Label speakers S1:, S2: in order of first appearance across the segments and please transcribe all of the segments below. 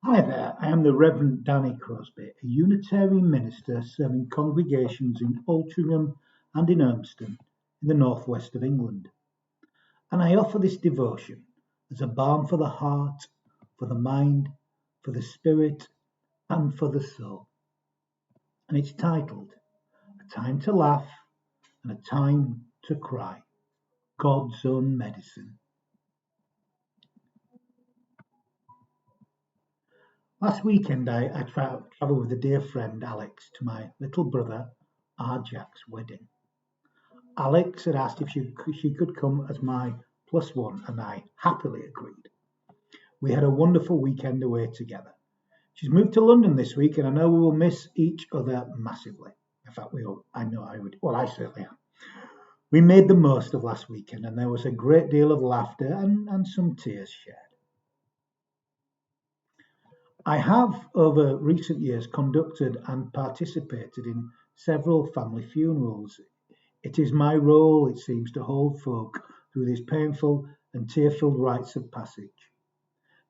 S1: Hi there, I am the Reverend Danny Crosby, a Unitarian minister serving congregations in Altrincham and in Urmston in the northwest of England. And I offer this devotion as a balm for the heart, for the mind, for the spirit, and for the soul. And it's titled A Time to Laugh and a Time to Cry, God's Own Medicine. Last weekend I travelled with a dear friend Alex to my little brother Arjak's wedding. Alex had asked if she could come as my plus one, and I happily agreed. We had a wonderful weekend away together. She's moved to London this week, and I know we will miss each other massively. In fact, I know I would. Well, I certainly am. We made the most of last weekend, and there was a great deal of laughter and some tears shared. I have, over recent years, conducted and participated in several family funerals. It is my role, it seems, to hold folk through these painful and tear-filled rites of passage.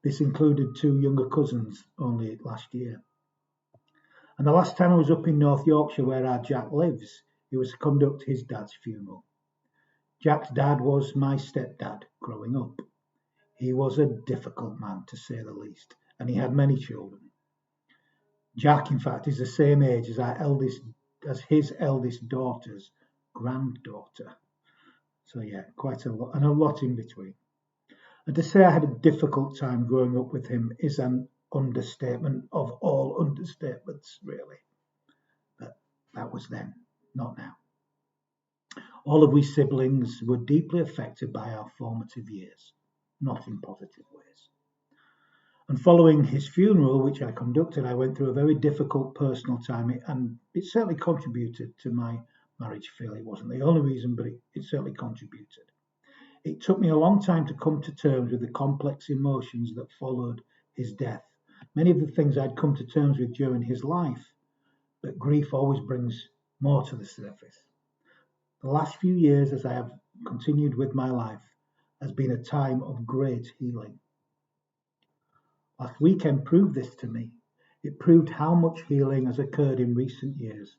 S1: This included two younger cousins only last year. And the last time I was up in North Yorkshire, where our Jack lives, it was to conduct his dad's funeral. Jack's dad was my stepdad growing up. He was a difficult man, to say the least, and he had many children. Jack, in fact, is the same age as his eldest daughter's granddaughter. So yeah, quite a lot, and a lot in between. And to say I had a difficult time growing up with him is an understatement of all understatements, really. But that was then, not now. All of we siblings were deeply affected by our formative years, not in positive ways. And following his funeral, which I conducted, I went through a very difficult personal time, and it certainly contributed to my marriage failure. It wasn't the only reason, but it certainly contributed. It took me a long time to come to terms with the complex emotions that followed his death. Many of the things I'd come to terms with during his life, but grief always brings more to the surface. The last few years, as I have continued with my life, has been a time of great healing. Last weekend proved this to me. It proved how much healing has occurred in recent years.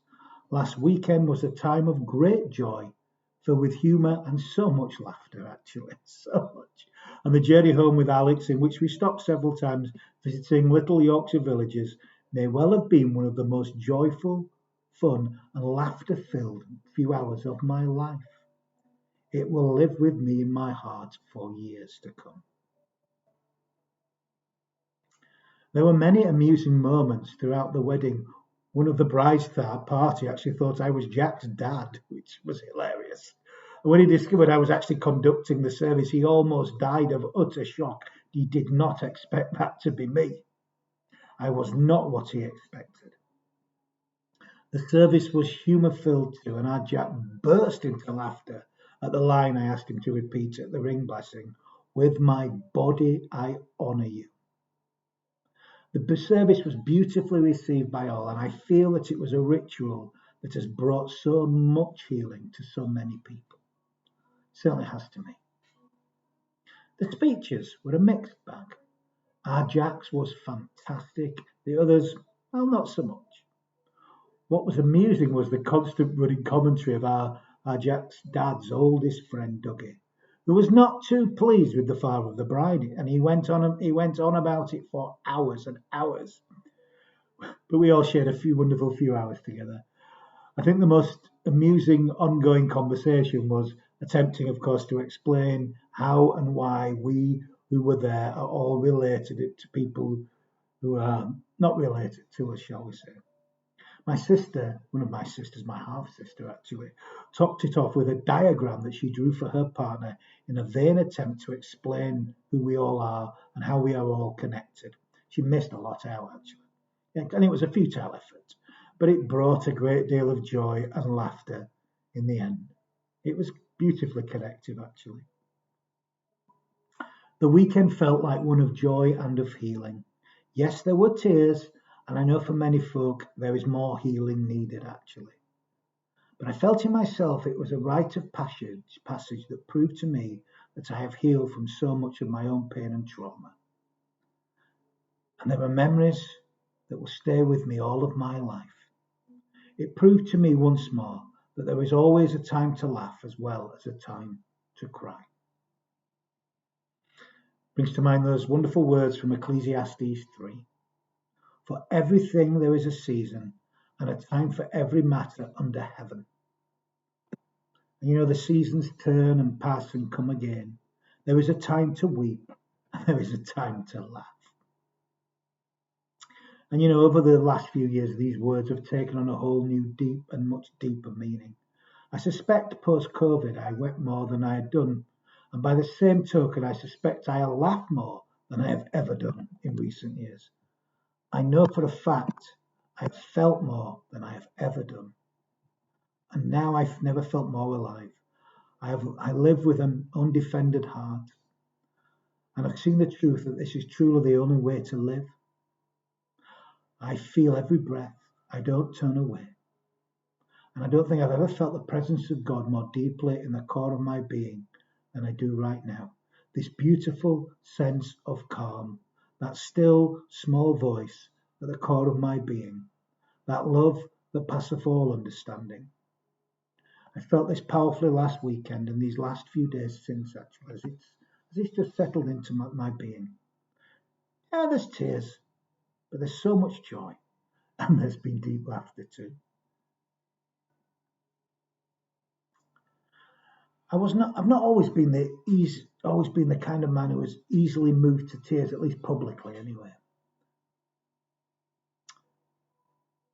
S1: Last weekend was a time of great joy, filled with humour and so much laughter, actually, so much. And the journey home with Alex, in which we stopped several times visiting little Yorkshire villages, may well have been one of the most joyful, fun, and laughter filled few hours of my life. It will live with me in my heart for years to come. There were many amusing moments throughout the wedding. One of the bride's party actually thought I was Jack's dad, which was hilarious. When he discovered I was actually conducting the service, he almost died of utter shock. He did not expect that to be me. I was not what he expected. The service was humour filled too, and our Jack burst into laughter at the line I asked him to repeat at the ring blessing: "With my body I honour you." The service was beautifully received by all, and I feel that it was a ritual that has brought so much healing to so many people. It certainly has to me. The speeches were a mixed bag. Our Jack's was fantastic, the others, well, not so much. What was amusing was the constant running commentary of our Jack's dad's oldest friend, Dougie, who was not too pleased with the father of the bride, and he went on about it for hours and hours. But we all shared a wonderful few hours together. I think the most amusing ongoing conversation was attempting, of course, to explain how and why we who were there are all related it to people who are not related to us, shall we say. My sister, one of my sisters, my half sister actually, topped it off with a diagram that she drew for her partner in a vain attempt to explain who we all are and how we are all connected. She missed a lot out actually, and it was a futile effort, but it brought a great deal of joy and laughter in the end. It was beautifully connective actually. The weekend felt like one of joy and of healing. Yes, there were tears, and I know for many folk there is more healing needed actually. But I felt in myself it was a rite of passage that proved to me that I have healed from so much of my own pain and trauma. And there are memories that will stay with me all of my life. It proved to me once more that there is always a time to laugh as well as a time to cry. Brings to mind those wonderful words from Ecclesiastes 3. For everything there is a season and a time for every matter under heaven. And the seasons turn and pass and come again. There is a time to weep and there is a time to laugh. And over the last few years, these words have taken on a whole new, deep and much deeper meaning. I suspect post-COVID I wept more than I had done. And by the same token, I suspect I'll laugh more than I have ever done in recent years. I know for a fact I've felt more than I have ever done. And now I've never felt more alive. I live with an undefended heart. And I've seen the truth that this is truly the only way to live. I feel every breath. I don't turn away. And I don't think I've ever felt the presence of God more deeply in the core of my being than I do right now. This beautiful sense of calm, that still, small voice at the core of my being, that love that passeth all understanding. I felt this powerfully last weekend and these last few days since, actually, as it's just settled into my being. Yeah, there's tears, but there's so much joy, and there's been deep laughter too. I've not always been the kind of man who was easily moved to tears, at least publicly anyway.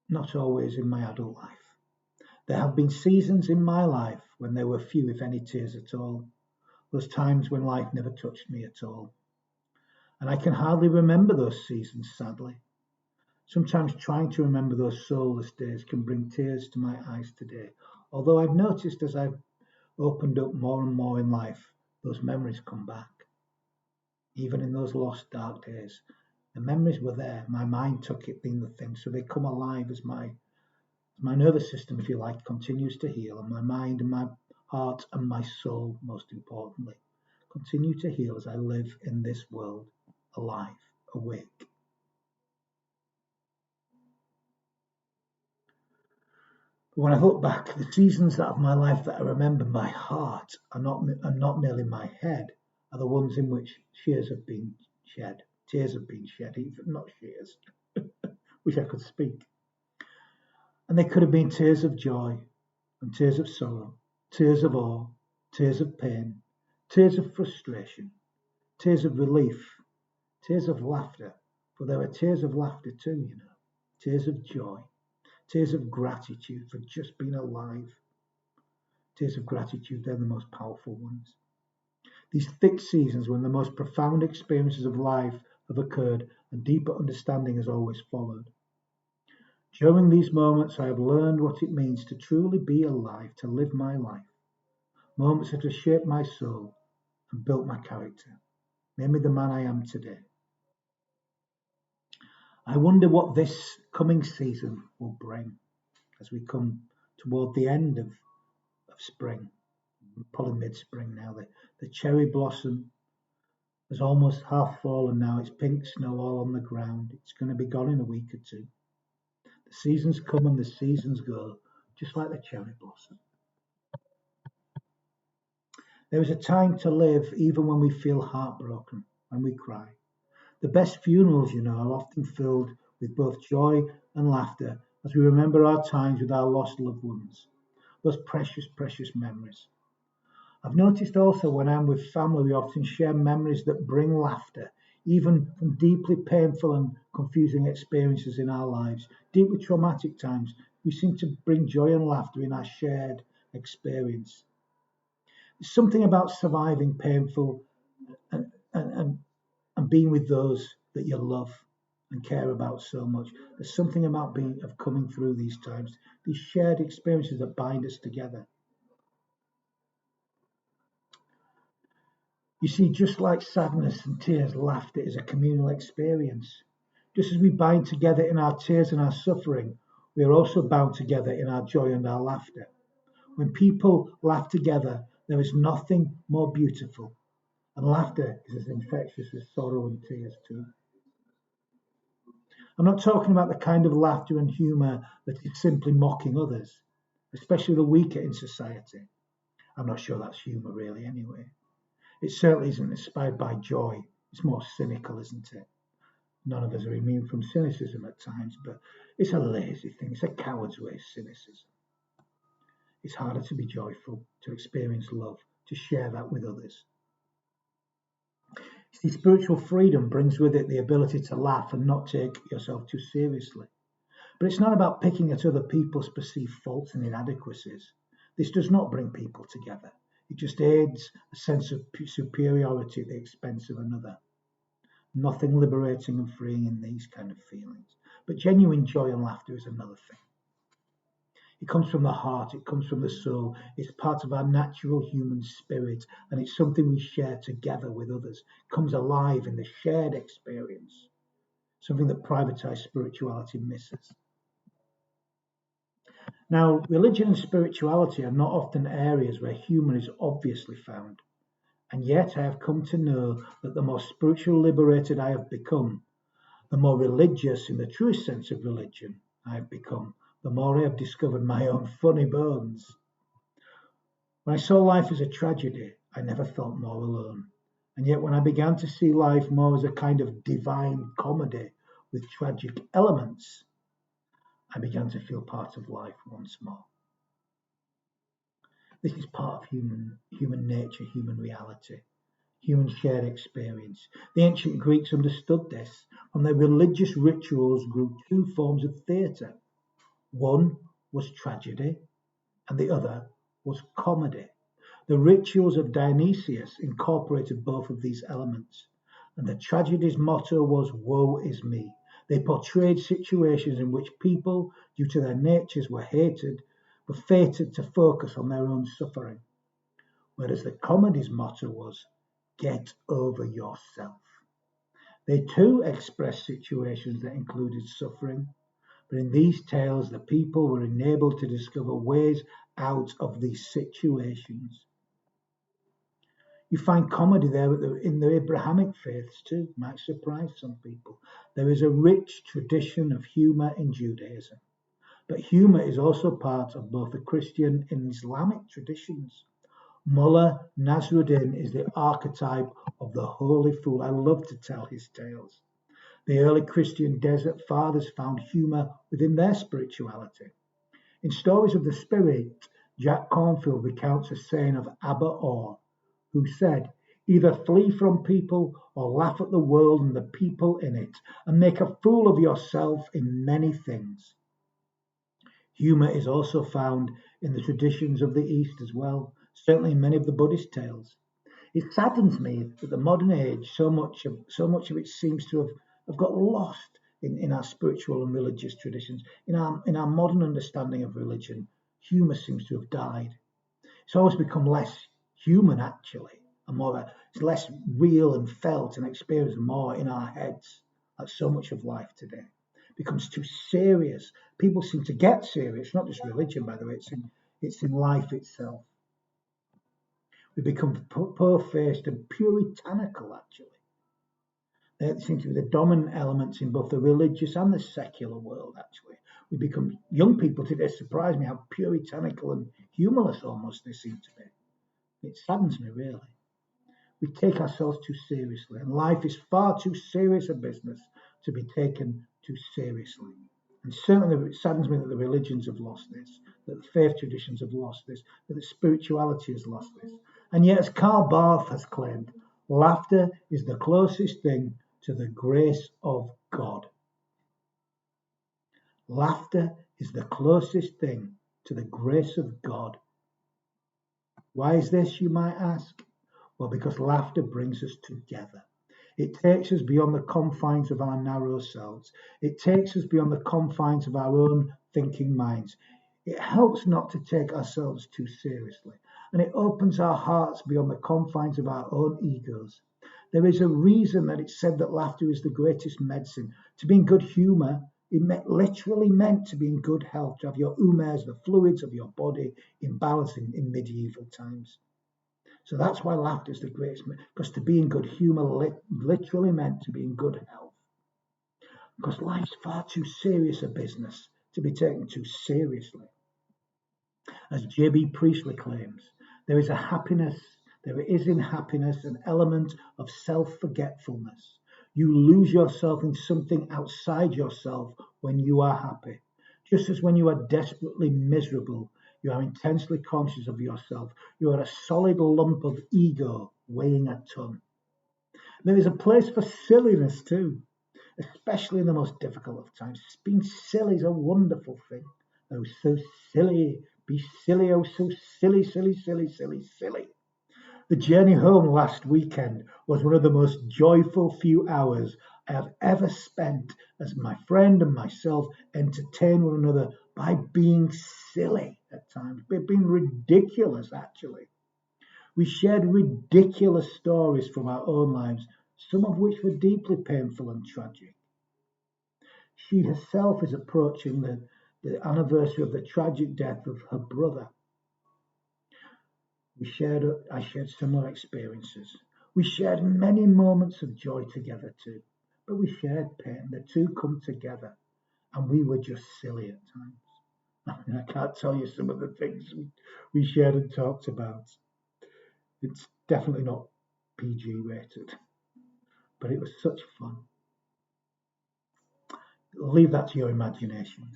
S1: Not always in my adult life. There have been seasons in my life when there were few, if any, tears at all. Those times when life never touched me at all. And I can hardly remember those seasons, sadly. Sometimes trying to remember those soulless days can bring tears to my eyes today. Although I've noticed as I've opened up more and more in life, those memories come back. Even in those lost dark days, the memories were there. My mind took it being the thing, so they come alive as my nervous system, if you like, continues to heal, and my mind and my heart and my soul, most importantly, continue to heal as I live in this world, alive, awake. But when I look back, the seasons of my life that I remember, my heart, are not merely my head, are the ones in which tears have been shed, even not shears. Wish I could speak. And they could have been tears of joy and tears of sorrow, tears of awe, tears of pain, tears of frustration, tears of relief, tears of laughter. For there are tears of laughter too, tears of joy, tears of gratitude for just being alive. Tears of gratitude, they're the most powerful ones. These thick seasons when the most profound experiences of life have occurred and deeper understanding has always followed. During these moments, I have learned what it means to truly be alive, to live my life. Moments that have shaped my soul and built my character, made me the man I am today. I wonder what this coming season will bring as we come toward the end of spring, probably mid-spring now. The cherry blossom has almost half fallen now. It's pink snow all on the ground. It's going to be gone in a week or two. The seasons come and the seasons go, just like the cherry blossom. There is a time to live even when we feel heartbroken, when we cry. The best funerals, are often filled with both joy and laughter as we remember our times with our lost loved ones, those precious, precious memories. I've noticed also when I'm with family, we often share memories that bring laughter, even from deeply painful and confusing experiences in our lives, deeply traumatic times. We seem to bring joy and laughter in our shared experience. There's something about surviving painful and, and, and being with those that you love and care about so much. There's something about coming through these times, these shared experiences that bind us together. You see, just like sadness and tears, laughter is a communal experience. Just as we bind together in our tears and our suffering, we are also bound together in our joy and our laughter. When people laugh together, there is nothing more beautiful. And laughter is as infectious as sorrow and tears too. I'm not talking about the kind of laughter and humour that is simply mocking others, especially the weaker in society. I'm not sure that's humour really anyway. It certainly isn't inspired by joy. It's more cynical, isn't it? None of us are immune from cynicism at times, but it's a lazy thing. It's a coward's way, cynicism. It's harder to be joyful, to experience love, to share that with others. See, spiritual freedom brings with it the ability to laugh and not take yourself too seriously. But it's not about picking at other people's perceived faults and inadequacies. This does not bring people together. It just aids a sense of superiority at the expense of another. Nothing liberating and freeing in these kind of feelings. But genuine joy and laughter is another thing. It comes from the heart, it comes from the soul, it's part of our natural human spirit, and it's something we share together with others. It comes alive in the shared experience, something that privatized spirituality misses. Now, religion and spirituality are not often areas where humour is obviously found, and yet I have come to know that the more spiritually liberated I have become, the more religious, in the truest sense of religion, I have become, the more I have discovered my own funny bones. When I saw life as a tragedy, I never felt more alone. And yet, when I began to see life more as a kind of divine comedy with tragic elements, I began to feel part of life once more. This is part of human nature, human reality, human shared experience. The ancient Greeks understood this. From their religious rituals grew two forms of theatre. One was tragedy, and the other was comedy. The rituals of Dionysius incorporated both of these elements, and the tragedy's motto was "Woe is me." They portrayed situations in which people, due to their natures, were fated to focus on their own suffering, whereas the comedy's motto was "Get over yourself." They too expressed situations that included suffering, but in these tales the people were enabled to discover ways out of these situations. You find comedy there in the Abrahamic faiths too, might surprise some people. There is a rich tradition of humour in Judaism, but humour is also part of both the Christian and Islamic traditions. Mullah Nasruddin is the archetype of the holy fool. I love to tell his tales. The early Christian desert fathers found humour within their spirituality. In Stories of the Spirit, Jack Cornfield recounts a saying of Abba Orr, who said, "Either flee from people or laugh at the world and the people in it, and make a fool of yourself in many things." Humour is also found in the traditions of the East as well, certainly in many of the Buddhist tales. It saddens me that the modern age, so much of it seems to have got lost in our spiritual and religious traditions. In our modern understanding of religion, humour seems to have died. It's always become less human, actually, and it's less real and felt and experienced more in our heads. Like so much of life today becomes too serious. People seem to get serious, not just religion, by the way. It's in life itself. We become poor-faced and puritanical, actually. They seem to be the dominant elements in both the religious and the secular world, actually. Young people today surprise me how puritanical and humorless almost they seem to be. It saddens me, really. We take ourselves too seriously, and life is far too serious a business to be taken too seriously. And certainly it saddens me that the religions have lost this, that the faith traditions have lost this, that the spirituality has lost this. And yet, as Karl Barth has claimed, laughter is the closest thing to the grace of God. Laughter is the closest thing to the grace of God. Why is this, you might ask? Well, because laughter brings us together. It takes us beyond the confines of our narrow selves. It takes us beyond the confines of our own thinking minds. It helps not to take ourselves too seriously. And it opens our hearts beyond the confines of our own egos. There is a reason that it's said that laughter is the greatest medicine. To be in good humour, literally meant to be in good health, to have your humors, the fluids of your body, in balance in medieval times. So that's why laughter is the greatest, because to be in good humour literally meant to be in good health. because life's far too serious a business to be taken too seriously. As J.B. Priestley claims, there is a happiness, there is in happiness an element of self forgetfulness. You lose yourself in something outside yourself when you are happy. Just as when you are desperately miserable, you are intensely conscious of yourself. You are a solid lump of ego weighing a ton. There is a place for silliness too, especially in the most difficult of times. Being silly is a wonderful thing. Oh, so silly. Be silly, oh, so silly, silly, silly, silly, silly. The journey home last weekend was one of the most joyful few hours I have ever spent as my friend and myself entertained one another by being silly at times, being ridiculous, actually. We shared ridiculous stories from our own lives, some of which were deeply painful and tragic. She herself is approaching the anniversary of the tragic death of her brother. I shared similar experiences. We shared many moments of joy together too, but we shared pain. The two come together, and we were just silly at times. I can't tell you some of the things we shared and talked about. It's definitely not PG rated, but it was such fun. Leave that to your imaginations.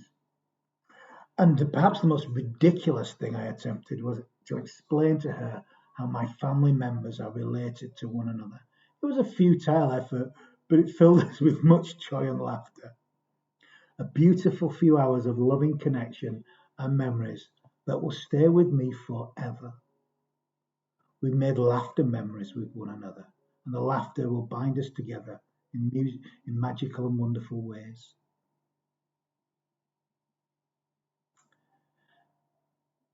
S1: And perhaps the most ridiculous thing I attempted was to explain to her how my family members are related to one another. It was a futile effort, but it filled us with much joy and laughter. A beautiful few hours of loving connection and memories that will stay with me forever. We made laughter memories with one another, and the laughter will bind us together in magical and wonderful ways.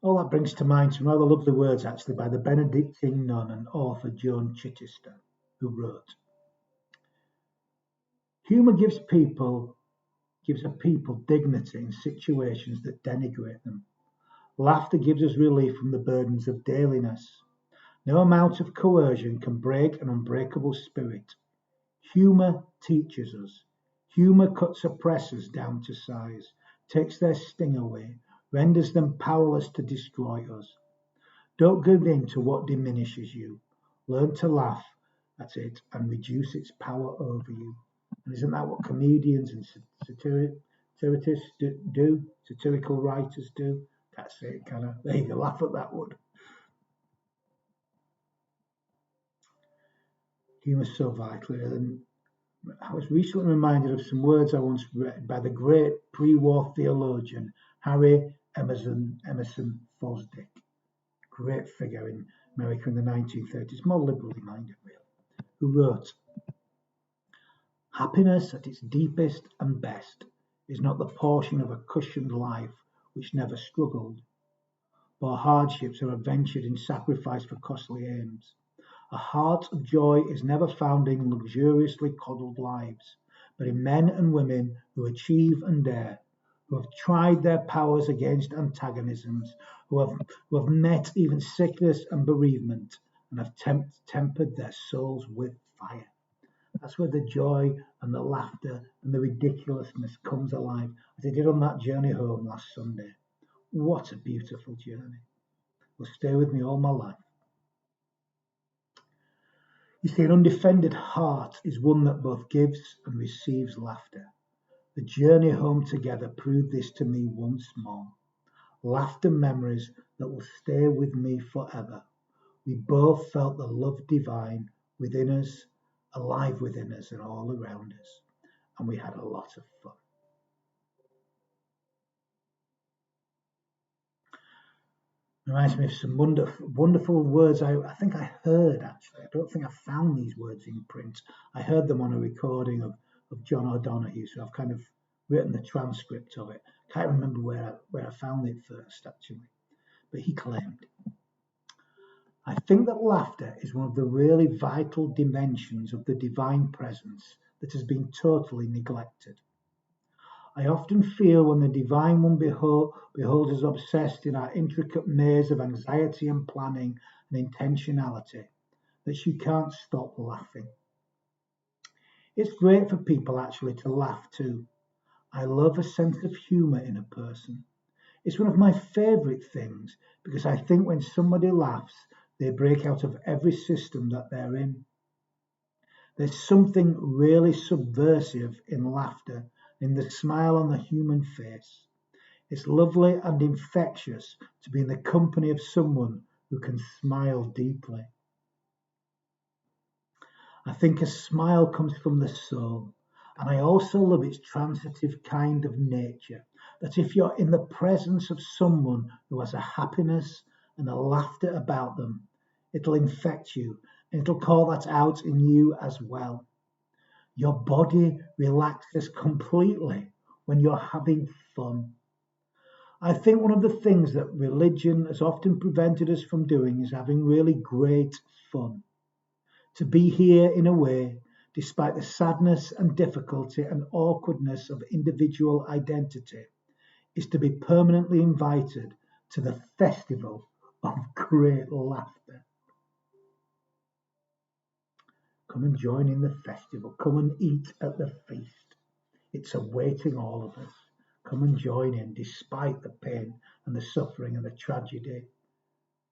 S1: All that brings to mind some rather lovely words, actually, by the Benedictine nun and author Joan Chittister, who wrote, "Humour gives a people dignity in situations that denigrate them. Laughter gives us relief from the burdens of dailiness. No amount of coercion can break an unbreakable spirit. Humour teaches us. Humour cuts oppressors down to size, takes their sting away, renders them powerless to destroy us. Don't give in to what diminishes you. Learn to laugh at it and reduce its power over you." And isn't that what comedians and satirists do? Satirical writers do? That's it, kind of. There you go, laugh at that one. Humour's so vital. And I was recently reminded of some words I once read by the great pre-war theologian Harry Emerson Fosdick. Great figure in America in the 1930s, more liberally minded, really, who wrote, "Happiness at its deepest and best is not the portion of a cushioned life which never struggled, or hardships are adventured in sacrifice for costly aims. A heart of joy is never found in luxuriously coddled lives, but in men and women who achieve and dare, who have tried their powers against antagonisms, who have met even sickness and bereavement, and have tempered their souls with fire." That's where the joy and the laughter and the ridiculousness comes alive, as it did on that journey home last Sunday. What a beautiful journey. Will stay with me all my life. You see, an undefended heart is one that both gives and receives laughter. The journey home together proved this to me once more. Laughter memories that will stay with me forever. We both felt the love divine within us, alive within us and all around us. And we had a lot of fun. Reminds me of some wonderful words I think I heard, actually. I don't think I found these words in print. I heard them on a recording of John O'Donoghue, so I've kind of written the transcript of it. Can't remember where I found it first, actually. But he claimed, "I think that laughter is one of the really vital dimensions of the divine presence that has been totally neglected. I often feel when the Divine One beholds us obsessed in our intricate maze of anxiety and planning and intentionality, that she can't stop laughing. It's great for people actually to laugh too. I love a sense of humour in a person. It's one of my favourite things because I think when somebody laughs, they break out of every system that they're in. There's something really subversive in laughter, in the smile on the human face. It's lovely and infectious to be in the company of someone who can smile deeply. I think a smile comes from the soul, and I also love its transitive kind of nature. That if you're in the presence of someone who has a happiness and a laughter about them, it'll infect you and it'll call that out in you as well. Your body relaxes completely when you're having fun. I think one of the things that religion has often prevented us from doing is having really great fun. To be here in a way, despite the sadness and difficulty and awkwardness of individual identity, is to be permanently invited to the festival of great laughter. Come and join in the festival. Come and eat at the feast. It's awaiting all of us. Come and join in despite the pain and the suffering and the tragedy.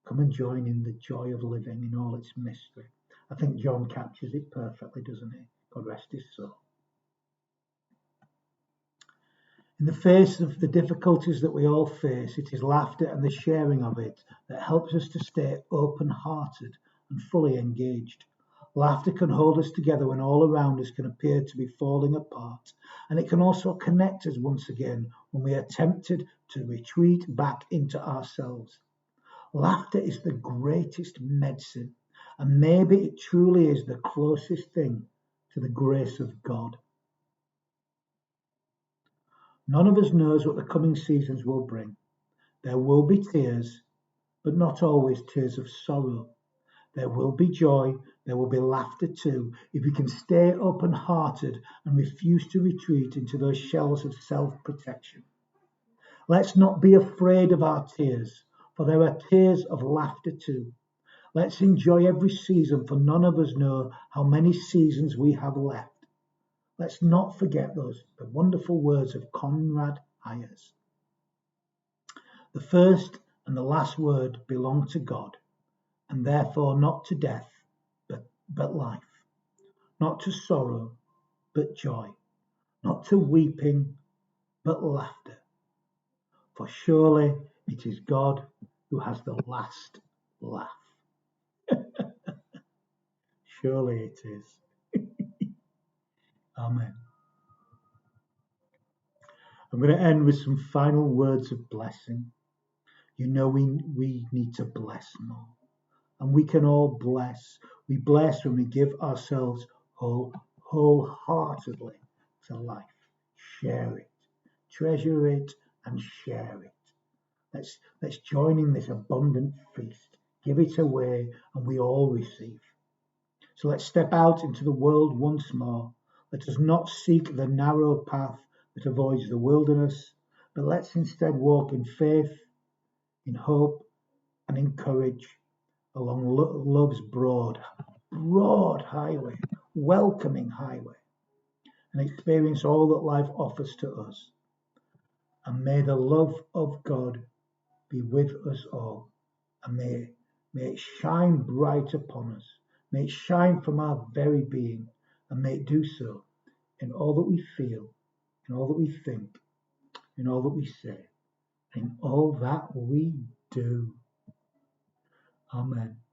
S1: Come and join in the joy of living in all its mystery. I think John captures it perfectly, doesn't he? God rest his soul. In the face of the difficulties that we all face, it is laughter and the sharing of it that helps us to stay open-hearted and fully engaged. Laughter can hold us together when all around us can appear to be falling apart, and it can also connect us once again when we are tempted to retreat back into ourselves. Laughter is the greatest medicine, and maybe it truly is the closest thing to the grace of God. None of us knows what the coming seasons will bring. There will be tears, but not always tears of sorrow. There will be joy, there will be laughter too, if we can stay open hearted and refuse to retreat into those shells of self protection. Let's not be afraid of our tears, for there are tears of laughter too. Let's enjoy every season, for none of us know how many seasons we have left. Let's not forget the wonderful words of Conrad Ayers. The first and the last word belong to God, and therefore not to death, but life, not to sorrow, but joy, not to weeping, but laughter. For surely it is God who has the last laugh. Surely it is. Amen. I'm going to end with some final words of blessing. You know, we need to bless more. And we can all bless. We bless when we give ourselves wholeheartedly to life. Share it, treasure it, and share it. Let's join in this abundant feast. Give it away, and we all receive. So let's step out into the world once more. Let us not seek the narrow path that avoids the wilderness, but let's instead walk in faith, in hope, and in courage along love's broad highway, welcoming highway, and experience all that life offers to us. And may the love of God be with us all, and may it shine bright upon us. May it shine from our very being, and may it do so in all that we feel, in all that we think, in all that we say, in all that we do. Amen.